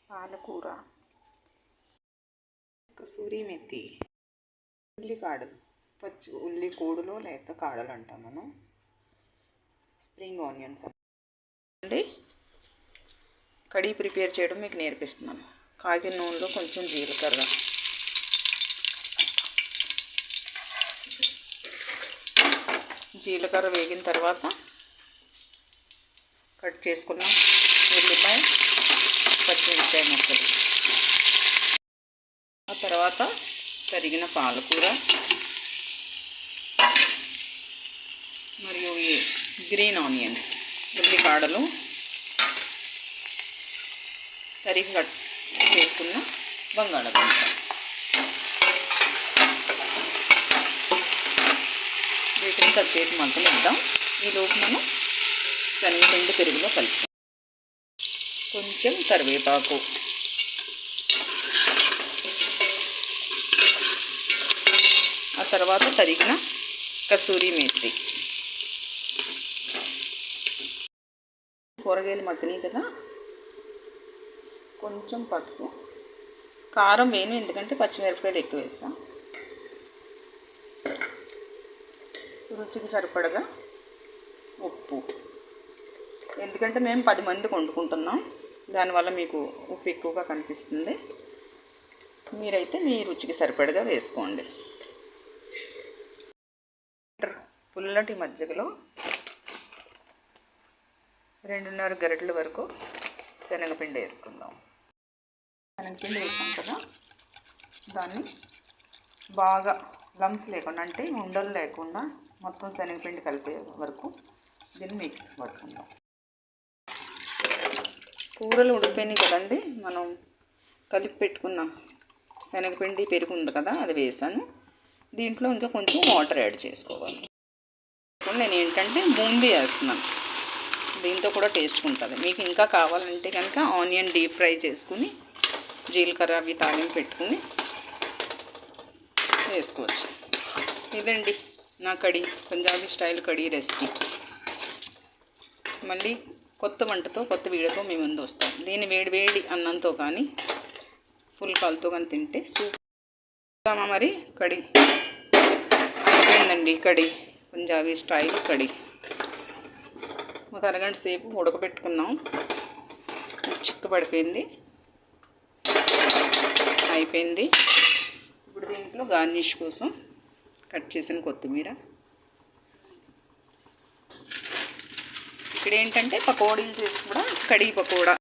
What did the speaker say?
పాలకూర, కసూరి మెథి, ఉల్లికాడలు, పచ్చి ఉల్లి కోడులో లేకపోతే కాడలు అంటాం మనం, స్ప్రింగ్ ఆనియన్స్ అండి. కడీ ప్రిపేర్ చేయడం మీకు నేర్పిస్తున్నాను. కాగిన నూనెలో కొంచెం జీలకర్ర, జీలకర్ర వేగిన తర్వాత కట్ చేసుకున్న ఉల్లిపాయ, పచ్చిమిరపకాయ ముక్కలు, ఆ తర్వాత తరిగిన పాలకూర మరియు ఈ గ్రీన్ ఆనియన్స్, ఉల్లికాడలు, తరిగి కట్ చేసుకున్న బంగాళాదుంప, వీటిని కాసేపు మగ్గనిద్దాం. ఈలోపు మనం శనగపిండి పెరుగులో కలుపుతాం. కొంచెం కరివేపాకు, ఆ తర్వాత తరిగిన కసూరి మేతి, కూరగాయలు మగ్గినాయి కదా, కొంచెం పసుపు, కారం వేయను ఎందుకంటే పచ్చిమిరపకాయలు ఎక్కువ వేసాం, రుచికి సరిపడగా ఉప్పు, ఎందుకంటే మేము 10 మందికి వండుకుంటున్నాం, దానివల్ల మీకు ఉప్పు ఎక్కువగా కనిపిస్తుంది. మీరైతే మీ రుచికి సరిపడగా వేసుకోండి. పుల్లటి మజ్జిగలో 2.5 గరిటెల వరకు శనగపిండి వేసుకుందాం. శనగపిండి వేసాం కదా, దాన్ని బాగా లమ్స్ లేకుండా, అంటే ఉండలు లేకుండా మొత్తం శనగపిండి కలిపే వరకు దీన్ని మిక్స్ పట్టుకుందాం. కూరలు ఉడిపోయినాయి కదండి, మనం కలిపి పెట్టుకున్న శనగపిండి పెరుగు ఉంది కదా, అది వేసాను. దీంట్లో ఇంకా కొంచెం వాటర్ యాడ్ చేసుకోవాలి. ఇప్పుడు నేను ఏంటంటే బూందీ వేస్తున్నాను, దీంతో కూడా టేస్ట్ ఉంటుంది. మీకు ఇంకా కావాలంటే కనుక ఆనియన్ డీప్ ఫ్రై చేసుకుని జీలకర్ర అవి తాలింపు పెట్టుకుని వేసుకోవచ్చు. ఇదండి నా కడీ, పంజాబీ స్టైల్ కడీ రెసిపీ. మళ్ళీ కొత్త వంటతో కొత్త వీడియోతో మీ ముందు వస్తాం. దీన్ని వేడి అన్నంతో కానీ ఫుల్ పాలతో కానీ తింటే సూపర్. మరి కడీ అయిపోయిందండి. కడీ పంజాబీ స్టైల్ కడీ ఒక అరగంట సేపు ఉడకబెట్టుకున్నాం. చిక్కబడిపోయింది, అయిపోయింది. ఇప్పుడు దీంట్లో గార్నిష్ కోసం కట్ చేసిన కొత్తిమీర, ఇక్కడ ఏంటంటే పకోడీలు చేసి కూడా కడీ పకోడా